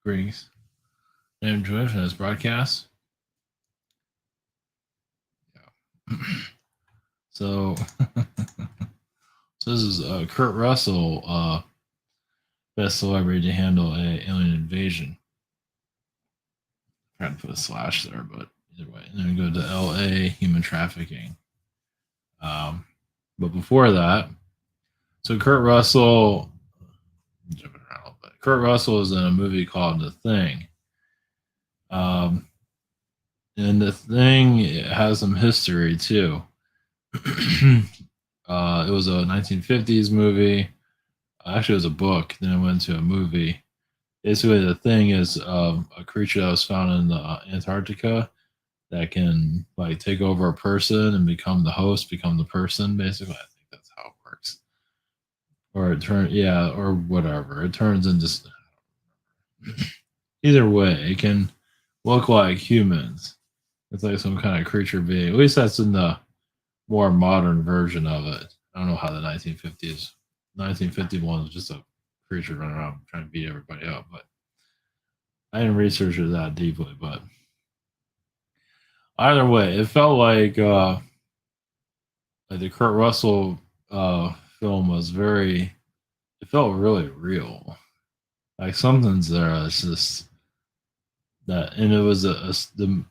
Greetings. I'm Joy from this broadcast. Yeah. So, so this is Kurt Russell, best celebrity to handle a alien invasion. I tried to put a slash there, but either way. And then we go to L.A. human trafficking. Um, but before that, so Kurt Russell, jumping around a little bit. Kurt Russell is in a movie called The Thing. And The Thing has some history too. It was a 1950s movie. Actually, it was a book. Then it went to a movie. Basically, The Thing is a creature that was found in the Antarctica that can like take over a person and become the host, become the person. Basically, I think that's how it works. Or it turns, yeah, or whatever. It turns into. Either way, it can look like humans. It's like some kind of creature being. At least that's in the more modern version of it. I don't know how the 1950s, 1951 was just a creature running around trying to beat everybody up, but I didn't research it that deeply. But either way, it felt like the Kurt Russell film was very. It felt really real. Like something's there. It's just that, and it was the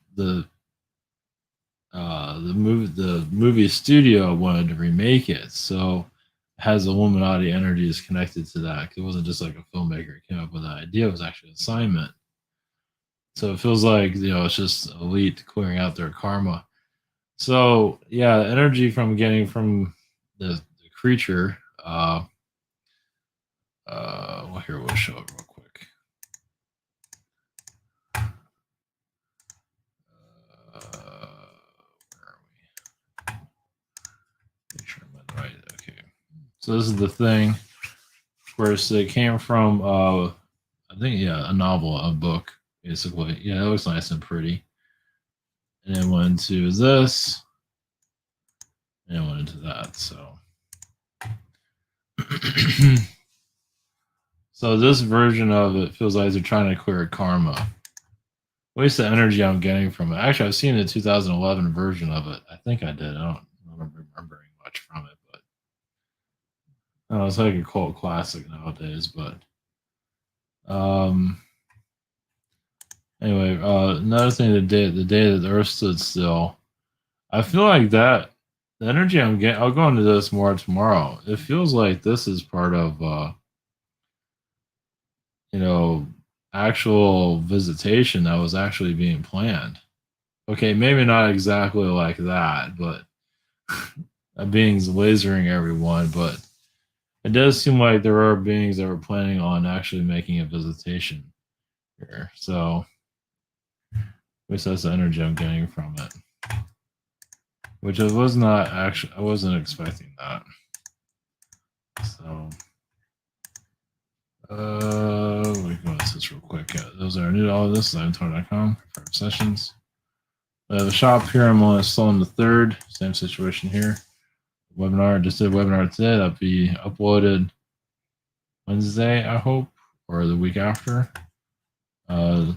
movie studio wanted to remake it, so it has Illuminati energies connected to that. It wasn't just like a filmmaker came up with that idea; it was actually an assignment. So it feels like it's just elite clearing out their karma. So yeah, the energy from getting from the creature. Well, here we'll show it real quick. Where are we? Make sure I'm on the right. Okay. So this is The Thing. Of course, it came from I think a novel, a book, basically. Yeah, it looks nice and pretty. And it went into this, and it went into that. So, so this version of it feels like they're trying to clear karma. At least the energy I'm getting from it. Actually, I've seen the 2011 version of it. I think I did. I don't remember remembering much from it, but it's like a cult classic nowadays. But anyway, another thing, the day that the Earth stood still. I feel like that the energy I'm getting. I'll go into this more tomorrow. It feels like this is part of you know actual visitation that was actually being planned. Okay, maybe not exactly like that, but beings lasering everyone. But it does seem like there are beings that were planning on actually making a visitation here. So, at least that's the energy I'm getting from it. Which I was not actually, I wasn't expecting that. So, we can go to this real quick. Those are new to all of this. IamTor.com for sessions. The shop here, I'm only still on the 3rd. Same situation here. Webinar, just did a webinar today. That'll be uploaded Wednesday, I hope, or the week after. What is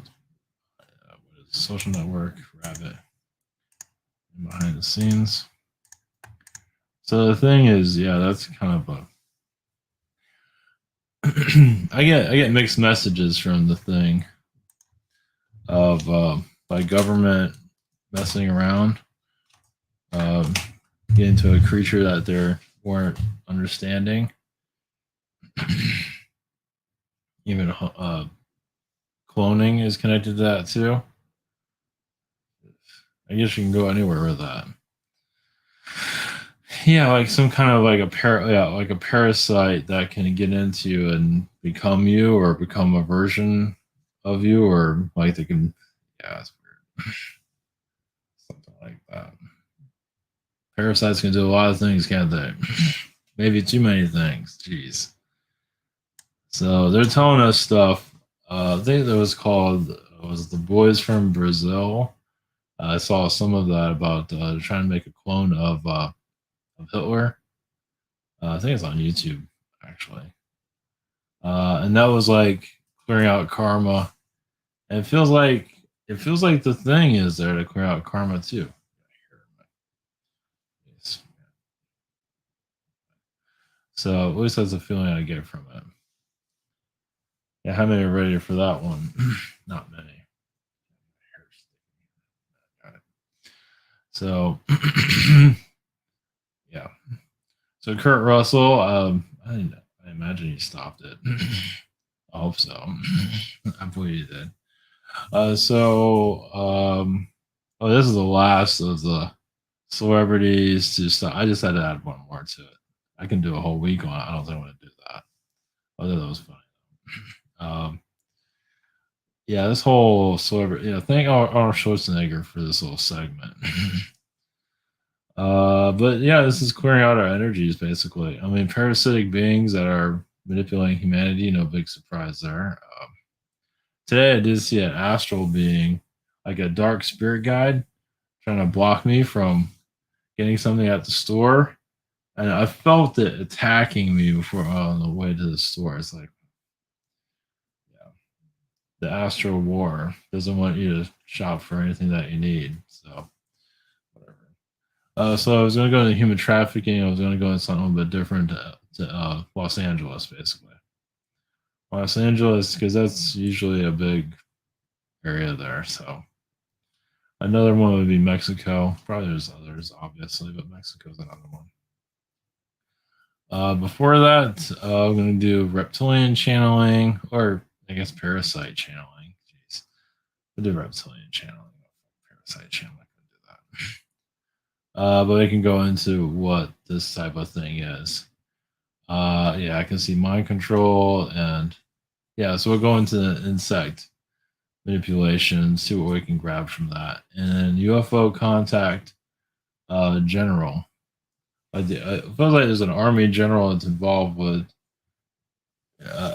social network rabbit behind the scenes? So the thing is, yeah, that's kind of a. I get mixed messages from The Thing of by government messing around, getting to a creature that they weren't understanding. Even cloning is connected to that too. I guess you can go anywhere with that. Yeah, like some kind of like like a parasite that can get into you and become you, or become a version of you, or like they can. Yeah, it's weird. Something like that. Parasites can do a lot of things, can't they? Maybe too many things. Jeez. So they're telling us stuff. I think that was The Boys from Brazil. I saw some of that about trying to make a clone of Hitler. I think it's on YouTube actually, and that was like clearing out karma. And it feels like the thing is there to clear out karma too. So at least that's the feeling I get from it. Yeah, how many are ready for that one? Not many. Got it. So yeah. So Kurt Russell, I imagine he stopped it. I hope so. I believe he did. Oh, this is the last of the celebrities to stop. I just had to add one more to it. I can do a whole week on it. I don't think I want to do that. I thought that was funny. Um, yeah, this whole celebrity. Yeah, thank Arnold Schwarzenegger for this little segment. But yeah, this is clearing out our energies basically. I mean, parasitic beings that are manipulating humanity. No big surprise there. Today, I did see an astral being, like a dark spirit guide, trying to block me from getting something at the store, and I felt it attacking me before on the way to the store. It's like, yeah, the astral war doesn't want you to shop for anything that you need. So whatever. So I was going to go into human trafficking. I was going to go into something a bit different to Los Angeles, basically. Los Angeles, because that's usually a big area there. So another one would be Mexico. Probably there's others, obviously, but Mexico's another one. Before that, I'm going to do reptilian channeling, or I guess parasite channeling. Jeez, we'll do reptilian channeling. Parasite channeling. I can do that. But I can go into what this type of thing is. Yeah, I can see mind control, and yeah, so we'll go into the insect manipulation, see what we can grab from that, and then UFO contact general. I feel like there's an army general that's involved with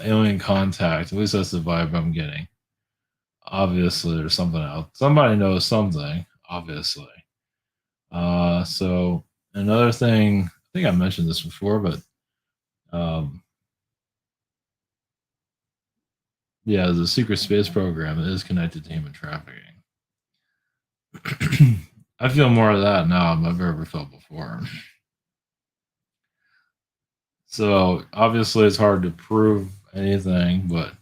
alien contact. At least that's the vibe I'm getting. Obviously, there's something else. Somebody knows something. Obviously. So another thing. I think I mentioned this before, but um, yeah, the secret space program is connected to human trafficking. I feel more of that now than I've ever felt before. So obviously, it's hard to prove anything, but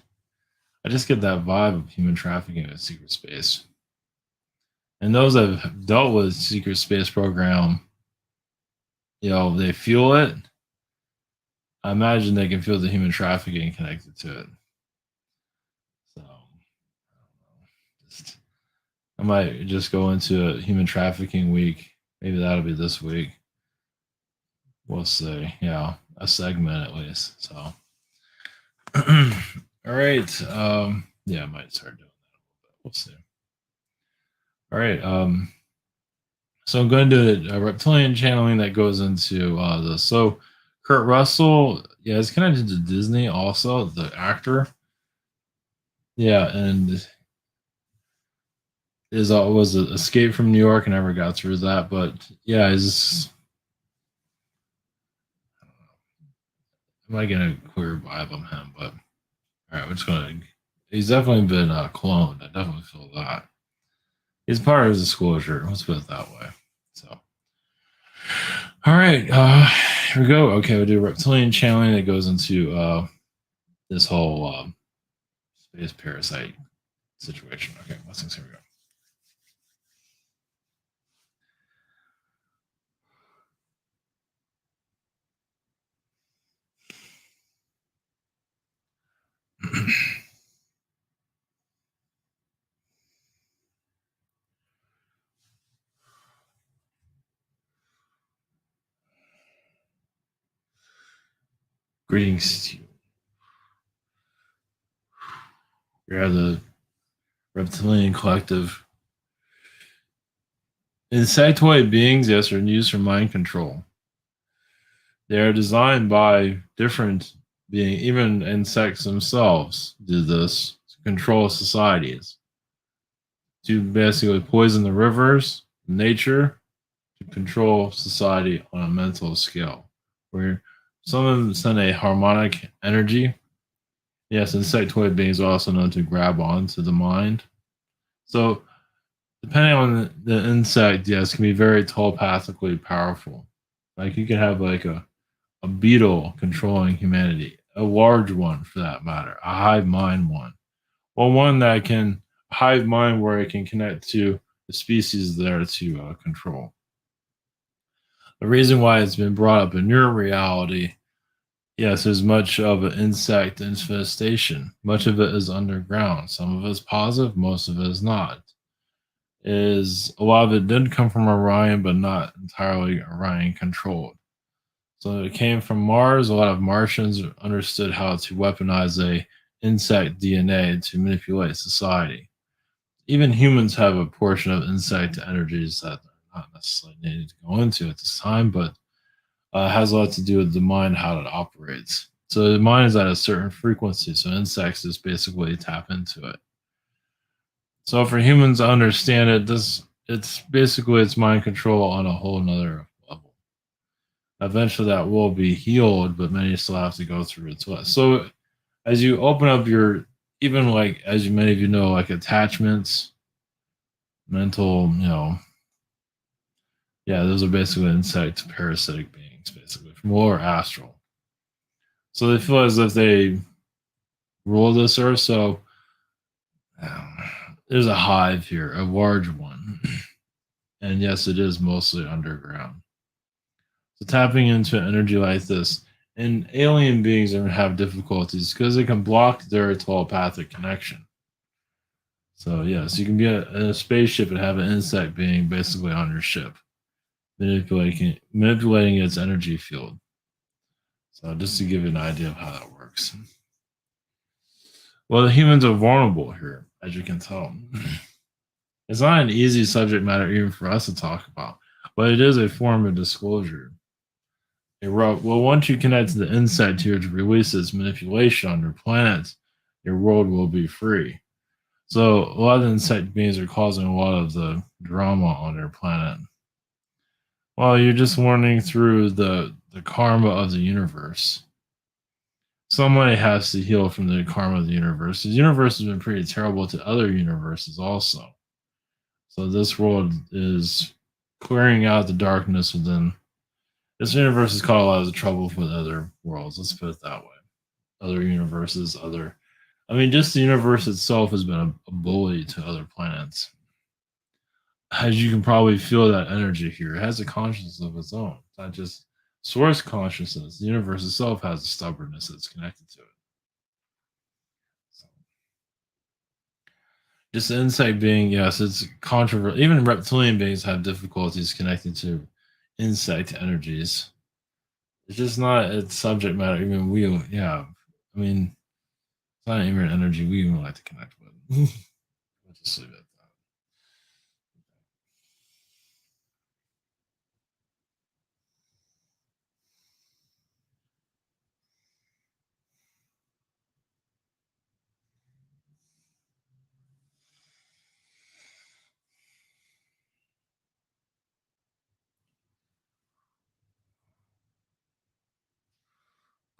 I just get that vibe of human trafficking in secret space. And those that have dealt with secret space program, they feel it. I imagine they can feel the human trafficking connected to it. So just, I might just go into a human trafficking week. Maybe that'll be this week. We'll see. Yeah, a segment at least. So, all right. Yeah, I might start doing that a little bit. We'll see. All right. So I'm going to do a reptilian channeling that goes into this. So Kurt Russell, yeah, it's connected to Disney also, the actor. Yeah, and is was a Escape from New York. I never got through that, but yeah, is am I getting a clear vibe on him? But all right, we're just gonna. He's definitely been cloned. I definitely feel that. He's part of his disclosure. Let's put it that way. So, all right, here we go. Okay, we'll do reptilian channeling that goes into this whole space parasite situation. Okay, blessings. Here we go. Greetings to you. You're the reptilian collective. Insectoid beings, yes, are used for mind control. They are designed by different being, even insects themselves do this to control societies, to basically poison the rivers, nature, to control society on a mental scale. Where some of them send a harmonic energy Yes, insectoid beings are also known to grab onto the mind. So, depending on the insect, yes, can be very telepathically powerful. Like you can have like a beetle controlling humanity, a large one for that matter, a hive mind one, or one that can hive mind where it can connect to the species there to control. The reason why it's been brought up in your reality, yes, there's much of an insect infestation. Much of it is underground. Some of it's positive, most of it is not. Is a lot of it did come from Orion, but not entirely Orion controlled. So it came from Mars. A lot of Martians understood how to weaponize a insect DNA to manipulate society. Even humans have a portion of insect energies that are not necessarily needed to go into at this time, but has a lot to do with the mind, how it operates. So the mind is at a certain frequency, so insects just basically tap into it. So for humans to understand it, this it's basically it's mind control on a whole nother level. Eventually that will be healed, but many still have to go through it. So as you open up your even like as you many of you know, like attachments, mental, yeah, those are basically insect parasitic beings, basically from lower astral. So they feel as if they rule this earth. So um, there's a hive here, a large one. And yes, it is mostly underground. So tapping into energy like this, and alien beings are have difficulties because it can block their telepathic connection. So yes, you can be in a spaceship and have an insect being basically on your ship, manipulating its energy field. So just to give you an idea of how that works. Well, the humans are vulnerable here, as you can tell. It's not an easy subject matter even for us to talk about, but it is a form of disclosure. Well, once you connect to the insect here to release its manipulation on your planet, your world will be free. So a lot of the insect beings are causing a lot of the drama on their planet. Well, you're just learning through the karma of the universe. Somebody has to heal from the karma of the universe. The universe has been pretty terrible to other universes also. So this world is clearing out the darkness within. This universe has caused a lot of trouble with other worlds. Let's put it that way. Other universes, other. I mean, just the universe itself has been a bully to other planets. As you can probably feel that energy here, it has a consciousness of its own. It's not just source consciousness. The universe itself has a stubbornness that's connected to it. So, just the insect being, yes, it's controversial. Even reptilian beings have difficulties connecting to insect energies. It's just not its subject matter. Even we, yeah. I mean, it's not even an energy we even like to connect with. We'll just leave it at that.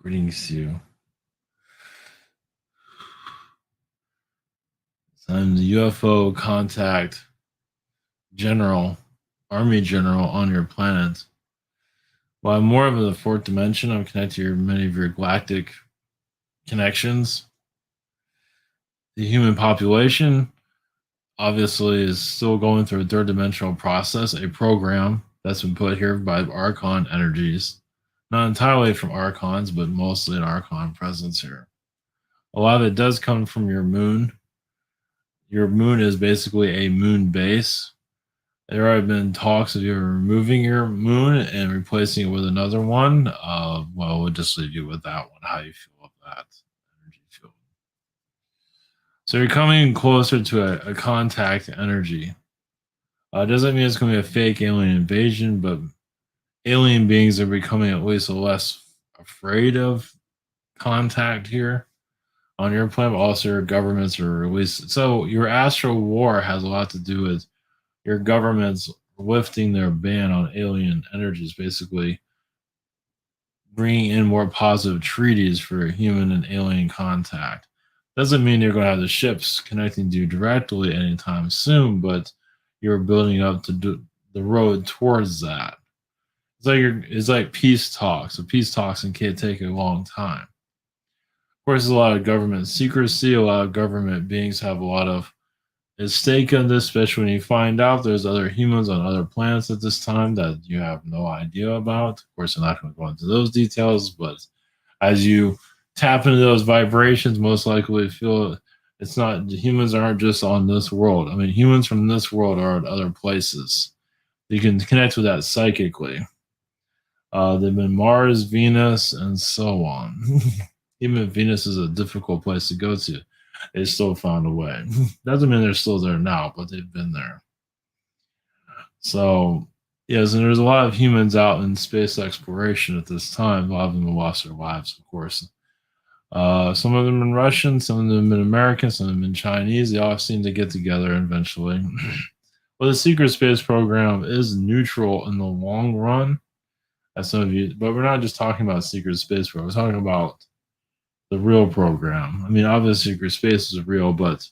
Greetings to you. I'm the UFO contact general, army general on your planet. Well, I'm more of the fourth dimension. I'm connected to many of your galactic connections. The human population obviously is still going through a third dimensional process, a program that's been put here by Archon energies. Not entirely from Archons, but mostly an Archon presence here. A lot of it does come from your moon. Your moon is basically a moon base. There have been talks of you removing your moon and replacing it with another one. Well, we'll just leave you with that one. How you feel about that energy field? So you're coming closer to a contact energy. Doesn't mean it's going to be a fake alien invasion, but alien beings are becoming at least less afraid of contact here on your planet. Also, your governments are released. So your astral war has a lot to do with your governments lifting their ban on alien energies, basically bringing in more positive treaties for human and alien contact. Doesn't mean you're going to have the ships connecting to you directly anytime soon, but you're building up to do the road towards that. It's like peace talks. So peace talks can take a long time. Of course, there's a lot of government secrecy. A lot of government beings have a lot of at stake in this, especially when you find out there's other humans on other planets at this time that you have no idea about. Of course, I'm not going to go into those details, but as you tap into those vibrations, most likely feel it's not humans aren't just on this world. I mean, humans from this world are at other places. You can connect with that psychically. They've been Mars, Venus, and so on. Even if Venus is a difficult place to go to, they still found a way. Doesn't mean they're still there now, but they've been there. So, yes, and there's a lot of humans out in space exploration at this time. A lot of them have lost their lives, of course. Some of them have been Russian, some of them have been American, some of them have been Chinese. They all seem to get together eventually. Well, the secret space program is neutral in the long run, as some of you, but we're not just talking about secret space program. We're talking about the real program. I mean, obviously, secret space is real, but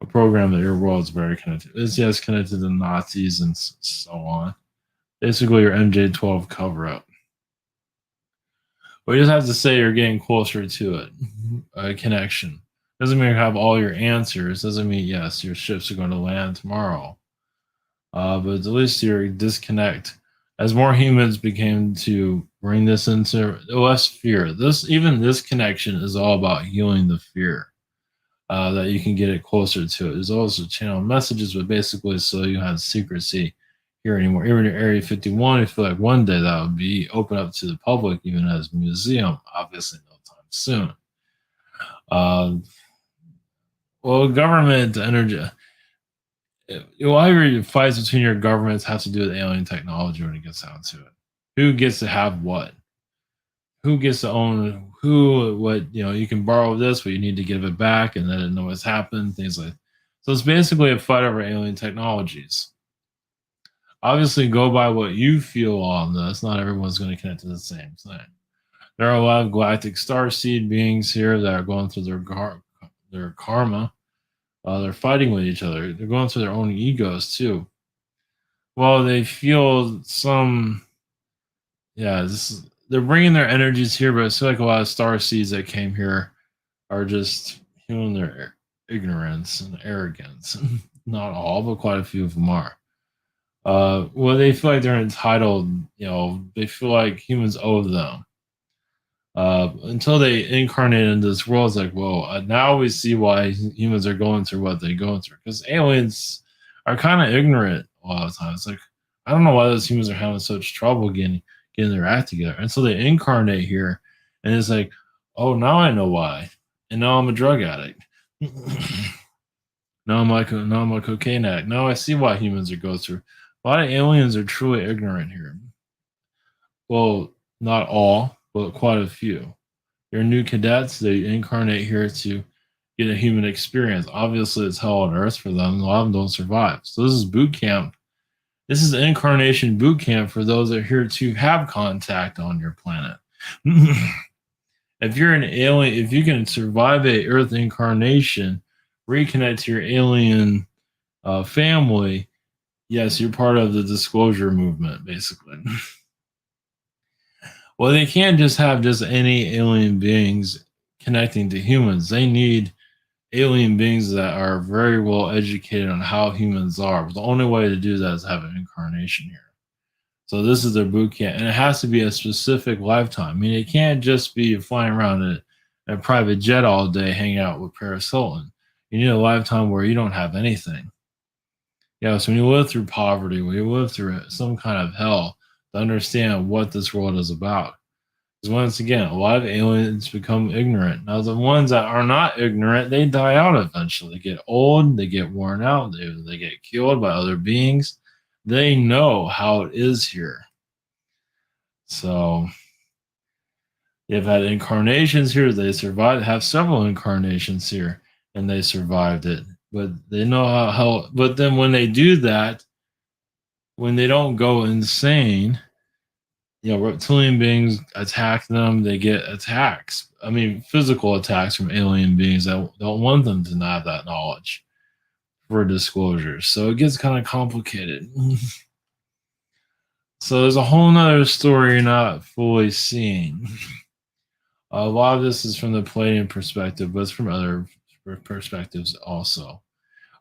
a program that your world is very connected. It's yes connected to Nazis and so on. Basically, your MJ12 cover up. But you just have to say you're getting closer to it. A connection doesn't mean you have all your answers. Doesn't mean yes, your ships are going to land tomorrow. But at least your disconnect. As more humans became to bring this into less fear, this connection is all about healing the fear. That you can get it closer to it. There's also channel messages, but basically, so you have secrecy here anymore. Even in Area 51, I feel like one day that would be open up to the public, even as a museum. Obviously, no time soon. Well, government energy. Why fights between your governments have to do with alien technology when it gets down to it? Who gets to have what? Who gets to own who? What you can borrow this, but you need to give it back, and then know what's happened. Things like so. It's basically a fight over alien technologies. Obviously, go by what you feel on this. Not everyone's going to connect to the same thing. There are a lot of galactic starseed beings here that are going through their karma. They're fighting with each other. They're going through their own egos too. Well, they feel some. Yeah, they're bringing their energies here, but I feel like a lot of star seeds that came here are just feeling their ignorance and arrogance. Not all, but quite a few of them are. Well, they feel like they're entitled. They feel like humans owe them. Until they incarnate into this world, it's like, well, now we see why humans are going through what they're going through. Because aliens are kind of ignorant a lot of times. Like, I don't know why those humans are having such trouble getting their act together. And so they incarnate here, and it's like, oh, now I know why. And now I'm a drug addict. now I'm a cocaine addict. Now I see why humans are going through. A lot of aliens are truly ignorant here. Well, not all, but quite a few. They're new cadets. They incarnate here to get a human experience. Obviously, it's hell on earth for them. A lot of them don't survive. So this is boot camp. This is incarnation boot camp for those that are here to have contact on your planet. If you're an alien, if you can survive a Earth incarnation, reconnect to your alien family, yes, you're part of the disclosure movement, basically. Well, they can't just have just any alien beings connecting to humans. They need alien beings that are very well educated on how humans are. But the only way to do that is have an incarnation here. So this is their boot camp, and it has to be a specific lifetime. I mean, it can't just be flying around in a private jet all day, hanging out with Paris Hilton. You need a lifetime where you don't have anything. Yeah, so when you live through poverty, when you live through some kind of hell, to understand what this world is about. Because once again, a lot of aliens become ignorant. Now, the ones that are not ignorant, they die out eventually. They get old, they get worn out, they get killed by other beings. They know how it is here. So they've had incarnations here. They survived, have several incarnations here, and they survived it. But they know how but then when they do that, when they don't go insane, reptilian beings attack them. They get attacks. I mean, physical attacks from alien beings that don't want them to have that knowledge for disclosure. So it gets kind of complicated. So there's a whole nother story you're not fully seeing. A lot of this is from the Palladian perspective, but it's from other perspectives also.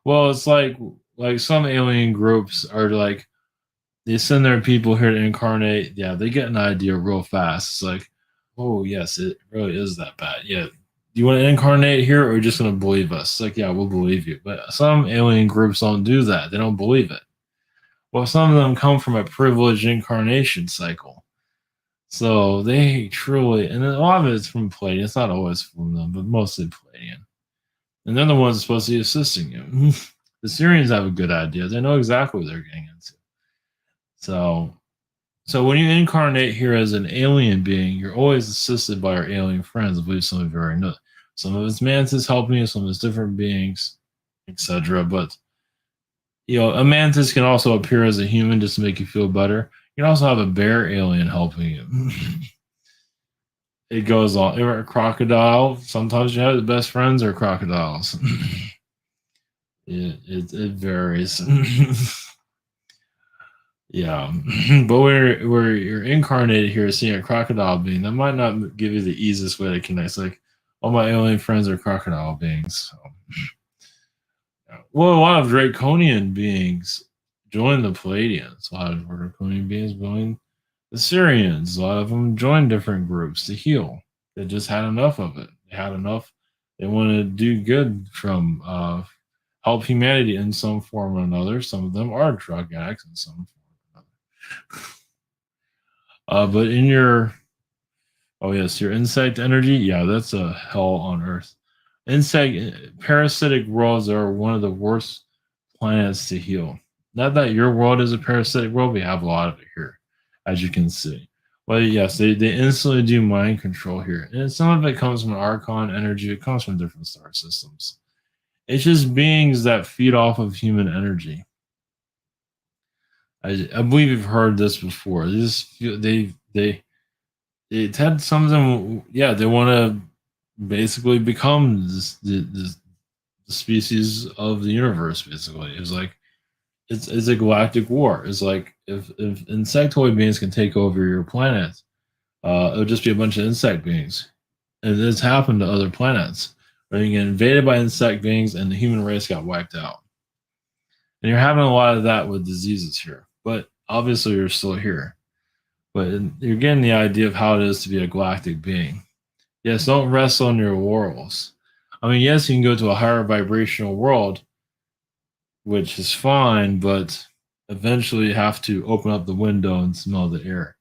Well, it's like some alien groups are like they send their people here to incarnate. Yeah, they get an idea real fast. It's like, oh yes, it really is that bad. Yeah. Do you want to incarnate here or are you just gonna believe us? It's like, yeah, we'll believe you. But some alien groups don't do that. They don't believe it. Well, some of them come from a privileged incarnation cycle. So they truly, and a lot of it's from Palladian. It's not always from them, but mostly Palladian. And they're the ones supposed to be assisting you. The Syrians have a good idea. They know exactly what they're getting into. So, so when you incarnate here as an alien being, you're always assisted by your alien friends. I believe some of you already know. Some of it's mantis helping you, some of it's different beings, etc. But a mantis can also appear as a human just to make you feel better. You can also have a bear alien helping you. It goes on. Or a crocodile. Sometimes you have the best friends are crocodiles. It varies. Yeah, but where you're incarnated here, seeing a crocodile being, that might not give you the easiest way to connect. It's like all my alien friends are crocodile beings. So, yeah. Well, a lot of draconian beings join the Palladians. A lot of draconian beings join the Syrians. A lot of them join different groups to heal. They just had enough of it. They had enough. They wanted to do good from help humanity in some form or another. Some of them are drug addicts in some form or another. But in your oh yes, your insect energy, yeah, that's a hell on Earth. Insect parasitic worlds are one of the worst planets to heal. Not that your world is a parasitic world, we have a lot of it here, as you can see. Well, yes, they instantly do mind control here. And some of it comes from Archon energy, it comes from different star systems. It's just beings that feed off of human energy. I believe you've heard this before. They tend some of them, yeah, they want to basically become the species of the universe. Basically, it's like it's a galactic war. It's like if insectoid beings can take over your planet, it'll just be a bunch of insect beings, and it's happened to other planets. Where you get invaded by insect beings, and the human race got wiped out. And you're having a lot of that with diseases here, but obviously you're still here. But you're getting the idea of how it is to be a galactic being. Yes, don't rest on your laurels. I mean, yes, you can go to a higher vibrational world, which is fine, but eventually you have to open up the window and smell the air,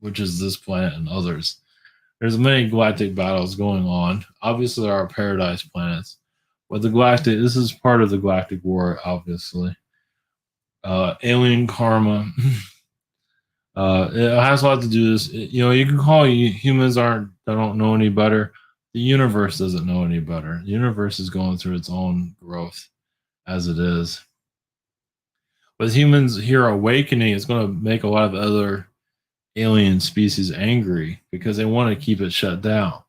which is this planet and others. There's many galactic battles going on. Obviously, there are paradise planets, but this is part of the galactic war, obviously. Alien karma. It has a lot to do with this. You can call humans they don't know any better. The universe doesn't know any better. The universe is going through its own growth as it is. But humans here awakening is going to make a lot of other alien species angry because they want to keep it shut down.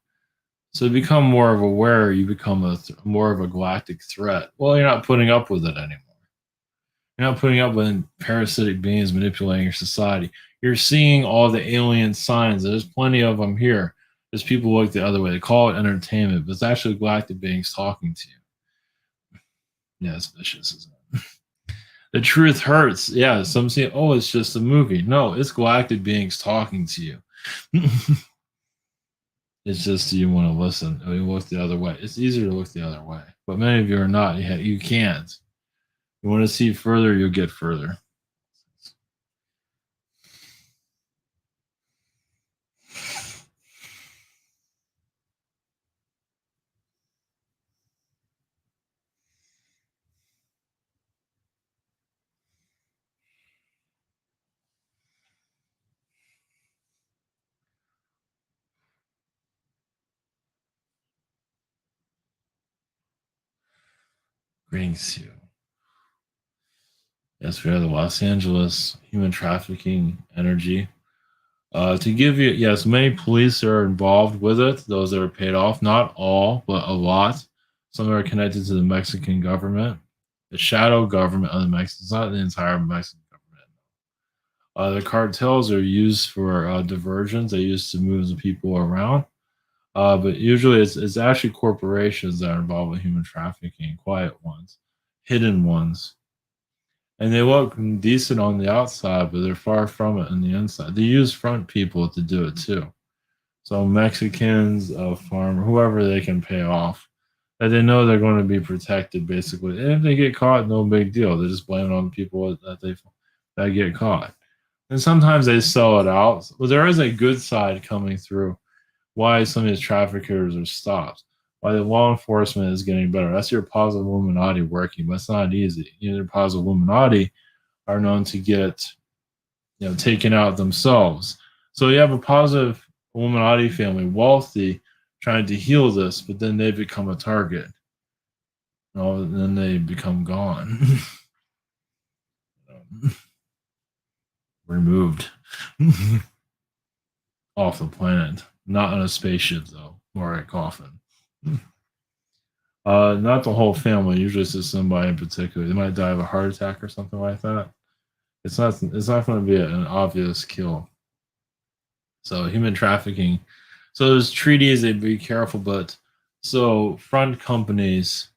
So to become more of aware, you become more of a galactic threat. Well, you're not putting up with it anymore. You're not putting up with parasitic beings manipulating your society. You're seeing all the alien signs. There's plenty of them here. There's people look the other way. They call it entertainment, but it's actually galactic beings talking to you. Yeah, it's vicious, isn't it? The truth hurts. Yeah, some say, oh, it's just a movie. No, it's galactic beings talking to you. It's just you want to listen. I mean, look the other way. It's easier to look the other way, but many of you are not. You can't. You want to see further, you'll get further. Greetings to you. Yes, we are the Los Angeles human trafficking energy. To give you, yes, many police are involved with it, those that are paid off. Not all, but a lot. Some are connected to the Mexican government, the shadow government of the Mexican, it's not the entire Mexican government. The cartels are used for diversions, they used to move the people around. But usually it's actually corporations that are involved with human trafficking, quiet ones, hidden ones. And they look decent on the outside, but they're far from it on the inside. They use front people to do it too. So Mexicans, farmer, whoever they can pay off, that they know they're going to be protected basically. And if they get caught, no big deal. They just blame it on the people that get caught. And sometimes they sell it out. But there is a good side coming through why some of these traffickers are stopped, why the law enforcement is getting better. That's your positive Illuminati working, but it's not easy. Your positive Illuminati are known to get taken out themselves. So you have a positive Illuminati family, wealthy, trying to heal this, but then they become a target. And then they become gone, removed off the planet. Not on a spaceship though, more like a coffin. Not the whole family. Usually it's just somebody in particular. They might die of a heart attack or something like that. It's not. It's not going to be an obvious kill. So human trafficking. So there's treaties. They be careful, but so front companies.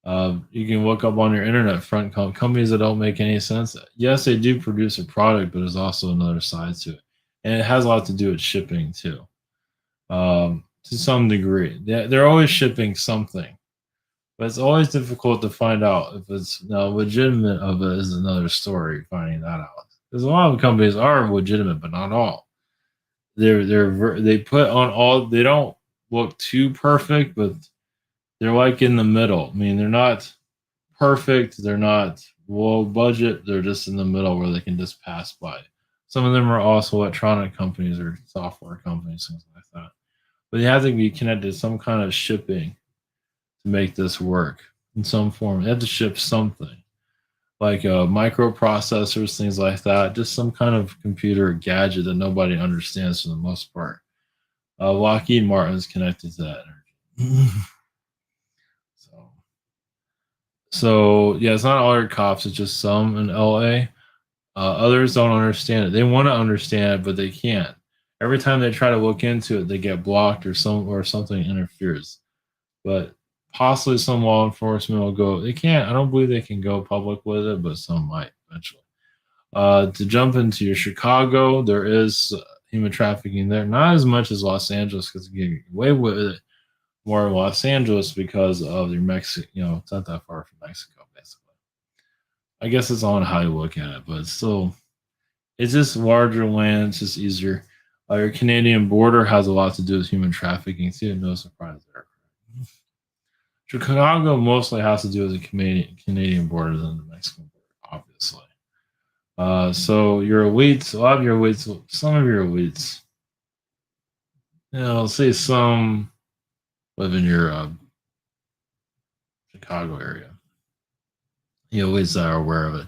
You can look up on your internet companies that don't make any sense. Yes, they do produce a product, but there's also another side to it, and it has a lot to do with shipping too. To some degree, they're always shipping something. But it's always difficult to find out if it's now legitimate of it is another story, finding that out. Because a lot of companies are legitimate, but not all. They put on all they don't look too perfect, but they're like in the middle. I mean, they're not perfect, they're not low budget, they're just in the middle where they can just pass by. Some of them are also electronic companies or software companies, things like that. But you have to be connected to some kind of shipping to make this work in some form. They have to ship something like microprocessors, things like that, just some kind of computer gadget that nobody understands for the most part. Lockheed Martin is connected to that energy. so, so yeah, it's not all your cops; it's just some in LA. Others don't understand it. They want to understand it, but they can't. Every time they try to look into it, they get blocked or something interferes. But possibly some law enforcement will go. They can't. I don't believe they can go public with it, but some might eventually. To jump into your Chicago, there is human trafficking there. Not as much as Los Angeles because you get away with it more in Los Angeles because of your Mexico. It's not that far from Mexico, basically. I guess it's on how you look at it, but it's just larger land. It's just easier. Your Canadian border has a lot to do with human trafficking too. No surprise there. Chicago mostly has to do with the Canadian border than the Mexican border, obviously. So your elites, a lot of your elites, some of your elites, I'll say some live in your Chicago area. Elites that are aware of it.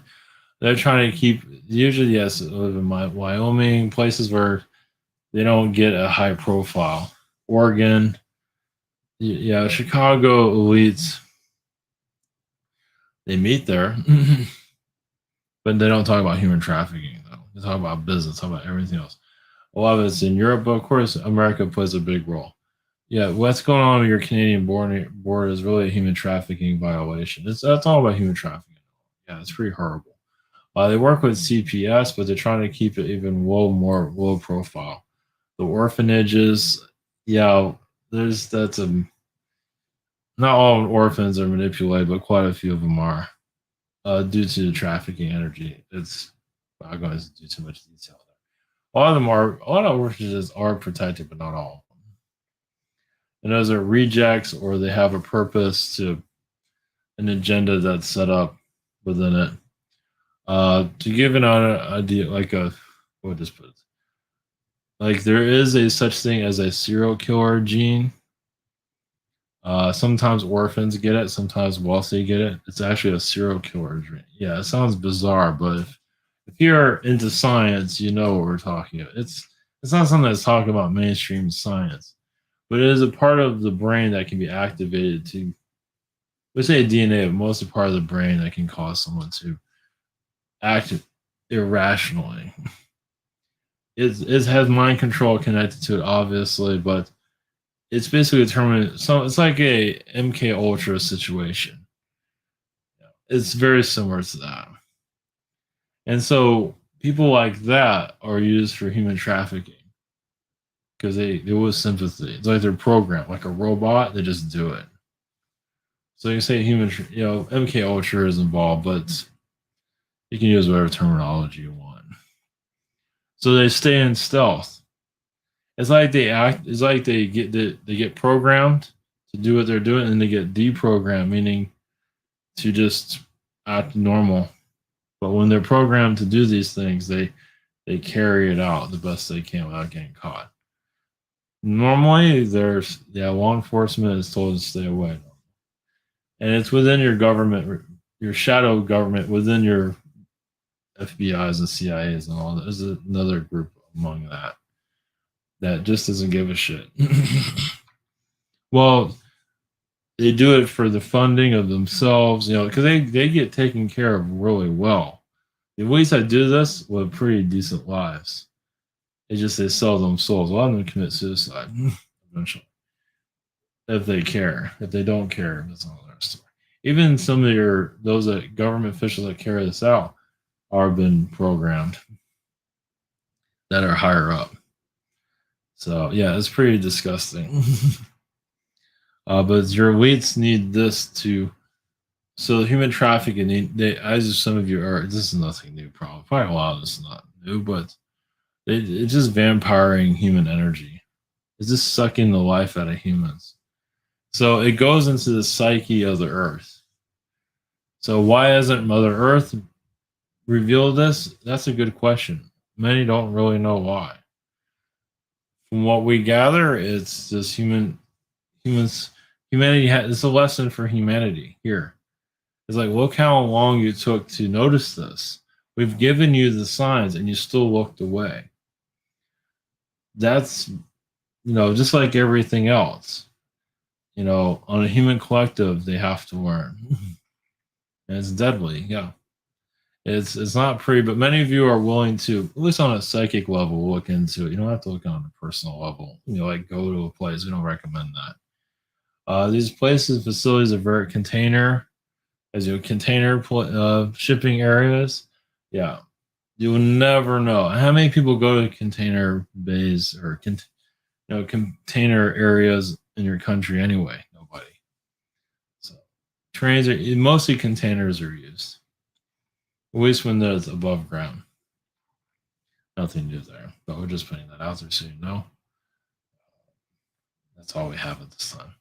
They're trying to keep, usually, yes, live in Wyoming, places where they don't get a high profile. Oregon, yeah, Chicago elites, they meet there. But they don't talk about human trafficking, though. They talk about business, talk about everything else. A lot of it's in Europe, but of course, America plays a big role. Yeah, what's going on with your Canadian border is really a human trafficking violation. That's all about human trafficking. Yeah, it's pretty horrible. They work with CPS, but they're trying to keep it even more low profile. The orphanages, yeah, that's a not all orphans are manipulated, but quite a few of them are due to the trafficking energy. It's I'm not going to do too much detail there. A lot of orphanages are protected, but not all. And those are rejects or they have a purpose to an agenda that's set up within it. To give an idea, like what just put it? Like there is a such thing as a serial killer gene. Sometimes orphans get it, sometimes wealthy get it. It's actually a serial killer gene. Yeah, it sounds bizarre, but if you're into science, you know what we're talking about. it's not something that's talked about mainstream science, but it is a part of the brain that can be activated to, let's say DNA, but mostly part of the brain that can cause someone to act irrationally. It has mind control connected to it, obviously, but it's basically determined. So it's like a MK Ultra situation. It's very similar to that. And so people like that are used for human trafficking because they was sympathy. It's like they're programmed, like a robot. They just do it. So you say MK Ultra is involved, but you can use whatever terminology you want. So they stay in stealth. It's like they act. It's like they get programmed to do what they're doing, and they get deprogrammed, meaning to just act normal. But when they're programmed to do these things, they carry it out the best they can without getting caught. Normally, there's law enforcement is told to stay away, and it's within your government, your shadow government, within your FBI's and CIA's and all that. There's another group among that just doesn't give a shit. Well, they do it for the funding of themselves, because they get taken care of really well. The ways that do this live pretty decent lives. It's just they sell them souls. A lot of them commit suicide eventually. If they care. If they don't care, that's another story. Even some of those government officials that carry this out are been programmed that are higher up. So yeah, it's pretty disgusting. But your elites need this to. So human trafficking, as some of you are, this is nothing new. Probably a lot of this is not new, but it's just vampiring human energy. It's just sucking the life out of humans. So it goes into the psyche of the earth. So why hasn't Mother Earth revealed this? That's a good question. Many don't really know why. From what we gather, it's just humanity. It's a lesson for humanity here. It's like, look how long you took to notice this. We've given you the signs and you still looked away. That's, just like everything else. On a human collective, they have to learn. And it's deadly, yeah. It's not pretty, but many of you are willing to, at least on a psychic level, look into it. You don't have to look on a personal level. Like go to a place. We don't recommend that. These places, facilities are very container, as container shipping areas. Yeah, you will never know how many people go to container bays or container areas in your country anyway. Nobody. So trains are mostly containers are used. At least when there's above ground. Nothing new there. But we're just putting that out there so you know. That's all we have at this time.